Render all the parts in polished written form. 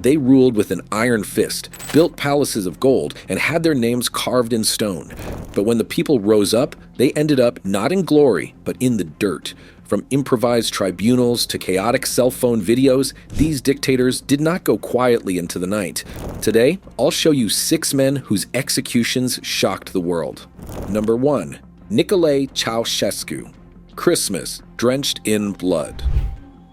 They ruled with an iron fist, built palaces of gold, and had their names carved in stone. But when the people rose up, they ended up not in glory, but in the dirt. From improvised tribunals to chaotic cell phone videos, these dictators did not go quietly into the night. Today, I'll show you 6 men whose executions shocked the world. Number 1. Nicolae Ceaușescu. Christmas, drenched in blood.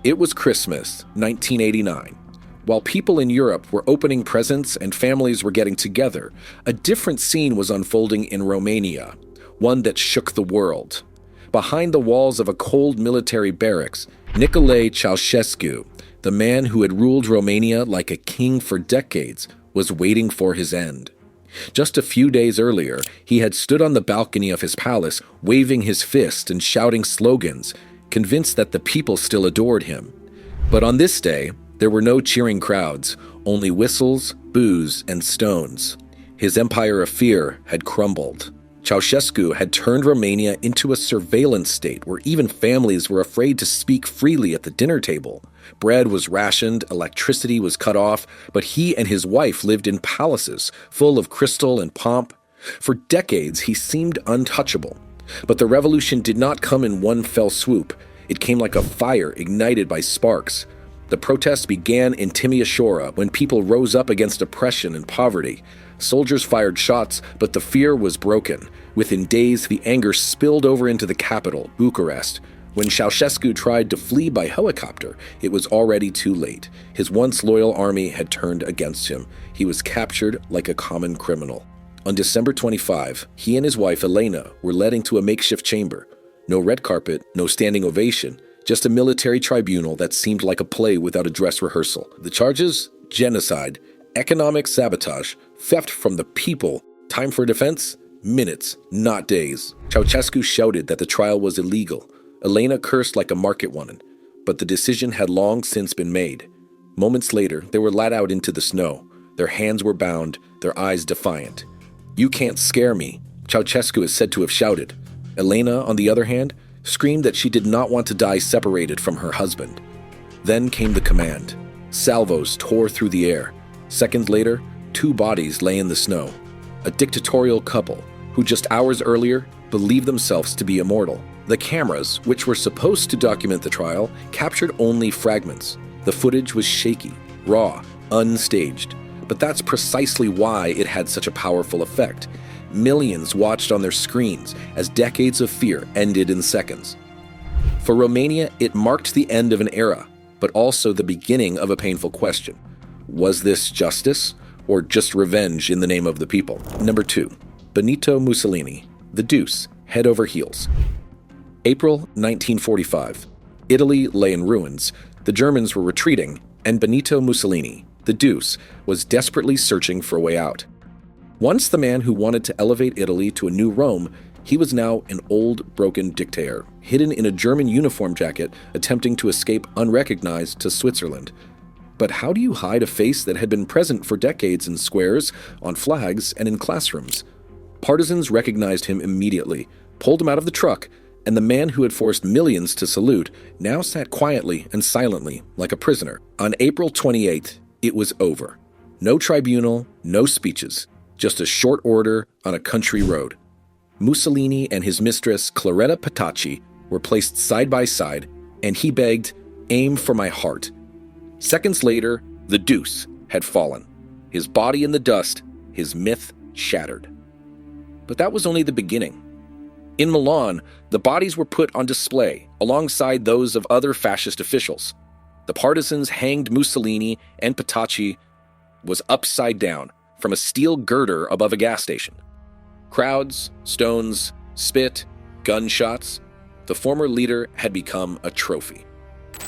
It was Christmas, 1989. While people in Europe were opening presents and families were getting together, a different scene was unfolding in Romania, one that shook the world. Behind the walls of a cold military barracks, Nicolae Ceaușescu, the man who had ruled Romania like a king for decades, was waiting for his end. Just a few days earlier, he had stood on the balcony of his palace, waving his fist and shouting slogans, convinced that the people still adored him. But on this day, there were no cheering crowds, only whistles, boos, and stones. His empire of fear had crumbled. Ceaușescu had turned Romania into a surveillance state where even families were afraid to speak freely at the dinner table. Bread was rationed, electricity was cut off, but he and his wife lived in palaces full of crystal and pomp. For decades, he seemed untouchable. But the revolution did not come in one fell swoop. It came like a fire ignited by sparks. The protests began in Timișoara when people rose up against oppression and poverty. Soldiers fired shots, but the fear was broken. Within days, the anger spilled over into the capital, Bucharest. When Ceaușescu tried to flee by helicopter, it was already too late. His once loyal army had turned against him. He was captured like a common criminal. On December 25, he and his wife Elena were led into a makeshift chamber. No red carpet, no standing ovation, just a military tribunal that seemed like a play without a dress rehearsal. The charges? Genocide, economic sabotage, theft from the people. Time for defense? Minutes, not days. Ceaușescu shouted that the trial was illegal. Elena cursed like a market woman, but the decision had long since been made. Moments later, they were led out into the snow. Their hands were bound, their eyes defiant. "You can't scare me," Ceaușescu is said to have shouted. Elena, on the other hand, screamed that she did not want to die separated from her husband. Then came the command. Salvos tore through the air. Seconds later, 2 bodies lay in the snow. A dictatorial couple, who just hours earlier believed themselves to be immortal. The cameras, which were supposed to document the trial, captured only fragments. The footage was shaky, raw, unstaged. But that's precisely why it had such a powerful effect. Millions watched on their screens as decades of fear ended in seconds. For Romania, it marked the end of an era, but also the beginning of a painful question. Was this justice, or just revenge in the name of the people? Number 2. Benito Mussolini, the Deuce, head over heels. April 1945. Italy lay in ruins, the Germans were retreating, and Benito Mussolini, the Deuce, was desperately searching for a way out. Once the man who wanted to elevate Italy to a new Rome, he was now an old, broken dictator, hidden in a German uniform jacket, attempting to escape unrecognized to Switzerland. But how do you hide a face that had been present for decades in squares, on flags, and in classrooms? Partisans recognized him immediately, pulled him out of the truck, and the man who had forced millions to salute now sat quietly and silently, like a prisoner. On April 28th, it was over. No tribunal, no speeches, just a short order on a country road. Mussolini and his mistress, Claretta Petacci, were placed side by side, and he begged, "Aim for my heart." Seconds later, the Deuce had fallen. His body in the dust, his myth shattered. But that was only the beginning. In Milan, the bodies were put on display alongside those of other fascist officials. The partisans hanged Mussolini, and Petacci was upside down from a steel girder above a gas station. Crowds, stones, spit, gunshots. The former leader had become a trophy.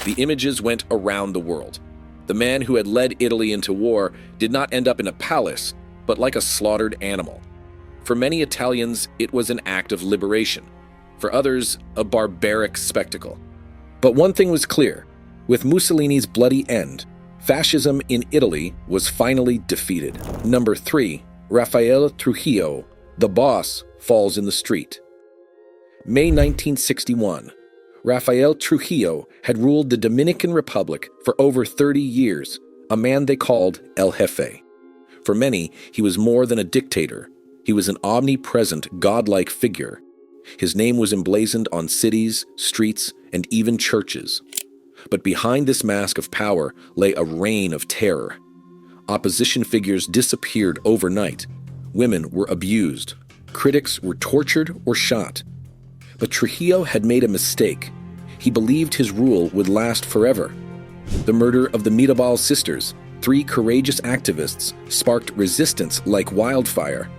The images went around the world. The man who had led Italy into war did not end up in a palace, but like a slaughtered animal. For many Italians, it was an act of liberation. For others, a barbaric spectacle. But one thing was clear. With Mussolini's bloody end, fascism in Italy was finally defeated. Number 3. Rafael Trujillo, the boss, falls in the street. May 1961. Rafael Trujillo had ruled the Dominican Republic for over 30 years, a man they called El Jefe. For many, he was more than a dictator. He was an omnipresent, godlike figure. His name was emblazoned on cities, streets, and even churches. But behind this mask of power lay a reign of terror. Opposition figures disappeared overnight. Women were abused. Critics were tortured or shot. But Trujillo had made a mistake. He believed his rule would last forever. The murder of the Mirabal sisters, 3 courageous activists, sparked resistance like wildfire.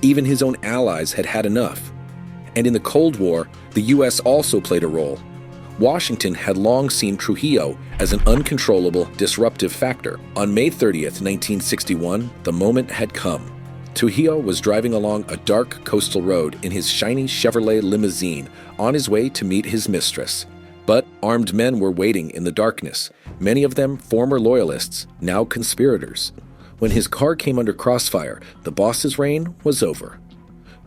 Even his own allies had had enough. And in the Cold War, the U.S. also played a role. Washington had long seen Trujillo as an uncontrollable, disruptive factor. On May 30th, 1961, the moment had come. Trujillo was driving along a dark coastal road in his shiny Chevrolet limousine on his way to meet his mistress. But armed men were waiting in the darkness, many of them former loyalists, now conspirators. When his car came under crossfire, the boss's reign was over.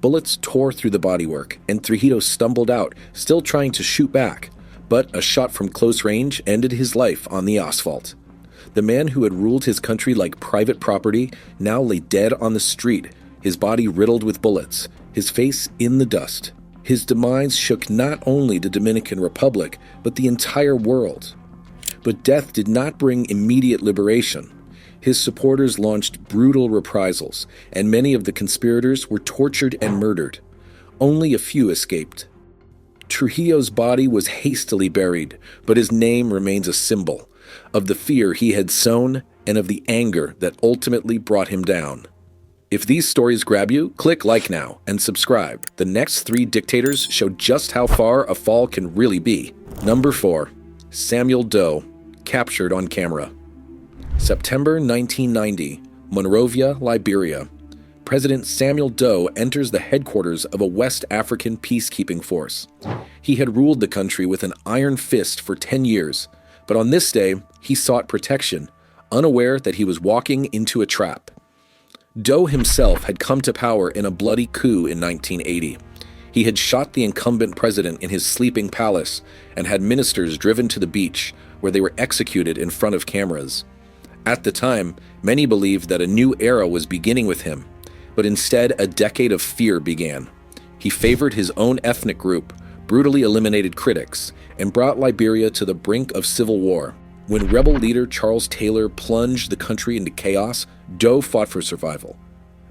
Bullets tore through the bodywork, and Trujillo stumbled out, still trying to shoot back. But a shot from close range ended his life on the asphalt. The man who had ruled his country like private property now lay dead on the street, his body riddled with bullets, his face in the dust. His demise shook not only the Dominican Republic, but the entire world. But death did not bring immediate liberation. His supporters launched brutal reprisals, and many of the conspirators were tortured and murdered. Only a few escaped. Trujillo's body was hastily buried, but his name remains a symbol of the fear he had sown and of the anger that ultimately brought him down. If these stories grab you, click like now and subscribe. The next 3 dictators show just how far a fall can really be. Number 4, Samuel Doe, captured on camera. September 1990, Monrovia, Liberia. President Samuel Doe enters the headquarters of a West African peacekeeping force. He had ruled the country with an iron fist for 10 years, but on this day, he sought protection, unaware that he was walking into a trap. Doe himself had come to power in a bloody coup in 1980. He had shot the incumbent president in his sleeping palace and had ministers driven to the beach, where they were executed in front of cameras. At the time, many believed that a new era was beginning with him, but instead a decade of fear began. He favored his own ethnic group, brutally eliminated critics, and brought Liberia to the brink of civil war. When rebel leader Charles Taylor plunged the country into chaos, Doe fought for survival.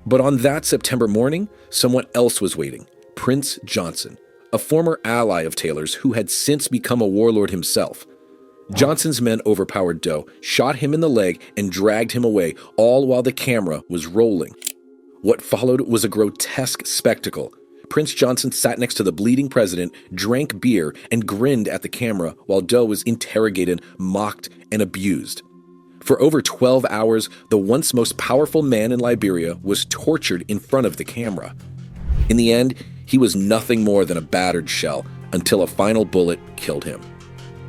But on that September morning, someone else was waiting, Prince Johnson, a former ally of Taylor's who had since become a warlord himself. Johnson's men overpowered Doe, shot him in the leg, and dragged him away, all while the camera was rolling. What followed was a grotesque spectacle. Prince Johnson sat next to the bleeding president, drank beer, and grinned at the camera while Doe was interrogated, mocked, and abused. For over 12 hours, the once most powerful man in Liberia was tortured in front of the camera. In the end, he was nothing more than a battered shell until a final bullet killed him.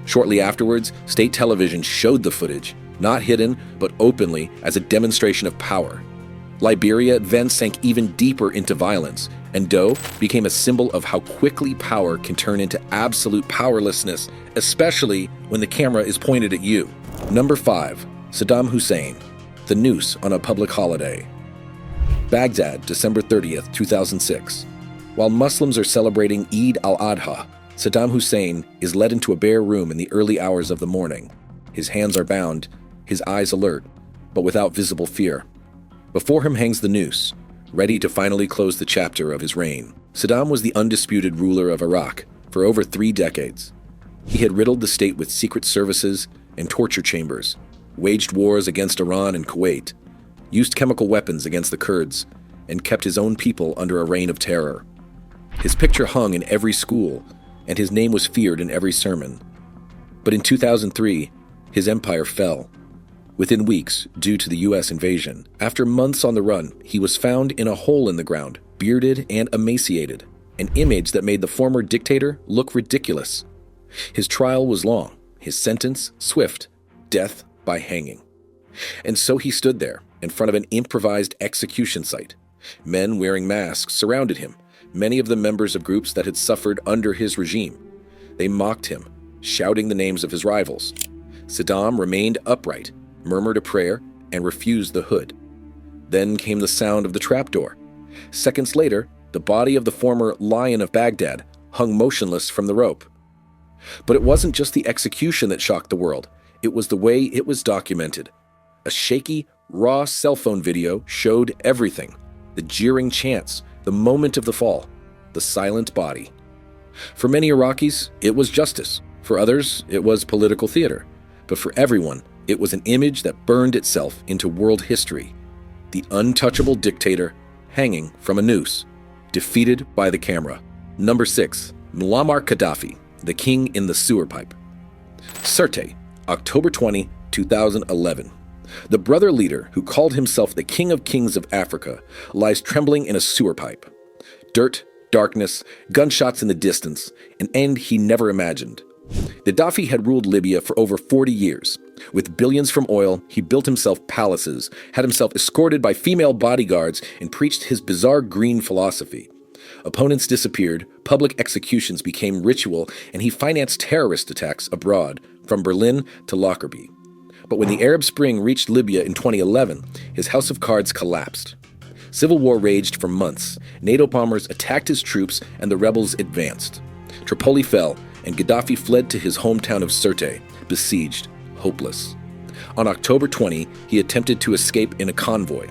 Shortly afterwards, state television showed the footage, not hidden, but openly, as a demonstration of power. Liberia then sank even deeper into violence, and Doe became a symbol of how quickly power can turn into absolute powerlessness, especially when the camera is pointed at you. Number 5, Saddam Hussein, the noose on a public holiday. Baghdad, December 30th, 2006. While Muslims are celebrating Eid al-Adha, Saddam Hussein is led into a bare room in the early hours of the morning. His hands are bound, his eyes alert, but without visible fear. Before him hangs the noose, ready to finally close the chapter of his reign. Saddam was the undisputed ruler of Iraq for over 3 decades. He had riddled the state with secret services and torture chambers, waged wars against Iran and Kuwait, used chemical weapons against the Kurds, and kept his own people under a reign of terror. His picture hung in every school, and his name was feared in every sermon. But in 2003, his empire fell. Within weeks, due to the U.S. invasion, after months on the run, he was found in a hole in the ground, bearded and emaciated, an image that made the former dictator look ridiculous. His trial was long, his sentence swift, death by hanging. And so he stood there, in front of an improvised execution site. Men wearing masks surrounded him, many of them members of groups that had suffered under his regime. They mocked him, shouting the names of his rivals. Saddam remained upright, murmured a prayer, and refused the hood. Then came the sound of the trapdoor. Seconds later, the body of the former Lion of Baghdad hung motionless from the rope. But it wasn't just the execution that shocked the world. It was the way it was documented. A shaky, raw cell phone video showed everything. The jeering chants, the moment of the fall, the silent body. For many Iraqis, it was justice. For others, it was political theater. But for everyone, it was an image that burned itself into world history. The untouchable dictator hanging from a noose, defeated by the camera. Number 6. Muammar Gaddafi, the king in the sewer pipe. Sirte, October 20, 2011. The brother leader who called himself the King of Kings of Africa lies trembling in a sewer pipe. Dirt, darkness, gunshots in the distance, an end he never imagined. Gaddafi had ruled Libya for over 40 years. With billions from oil, he built himself palaces, had himself escorted by female bodyguards, and preached his bizarre green philosophy. Opponents disappeared, public executions became ritual, and he financed terrorist attacks abroad, from Berlin to Lockerbie. But when the Arab Spring reached Libya in 2011, his house of cards collapsed. Civil war raged for months. NATO bombers attacked his troops, and the rebels advanced. Tripoli fell, and Gaddafi fled to his hometown of Sirte, besieged, hopeless. On October 20, he attempted to escape in a convoy.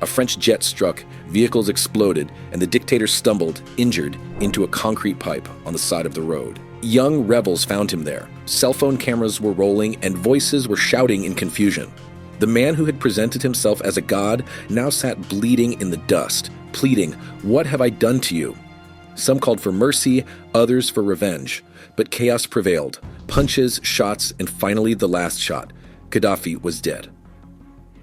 A French jet struck, vehicles exploded, and the dictator stumbled, injured, into a concrete pipe on the side of the road. Young rebels found him there. Cell phone cameras were rolling, and voices were shouting in confusion. The man who had presented himself as a god now sat bleeding in the dust, pleading, "What have I done to you?" Some called for mercy, others for revenge. But chaos prevailed. Punches, shots, and finally the last shot. Gaddafi was dead.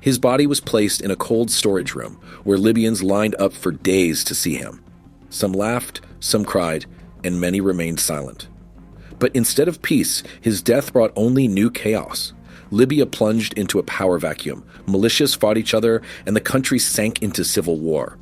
His body was placed in a cold storage room, where Libyans lined up for days to see him. Some laughed, some cried, and many remained silent. But instead of peace, his death brought only new chaos. Libya plunged into a power vacuum. Militias fought each other, and the country sank into civil war.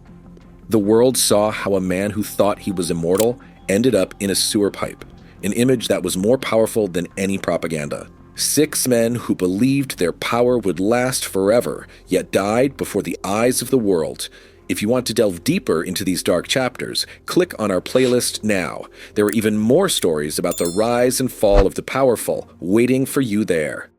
The world saw how a man who thought he was immortal ended up in a sewer pipe, an image that was more powerful than any propaganda. 6 men who believed their power would last forever, yet died before the eyes of the world. If you want to delve deeper into these dark chapters, click on our playlist now. There are even more stories about the rise and fall of the powerful waiting for you there.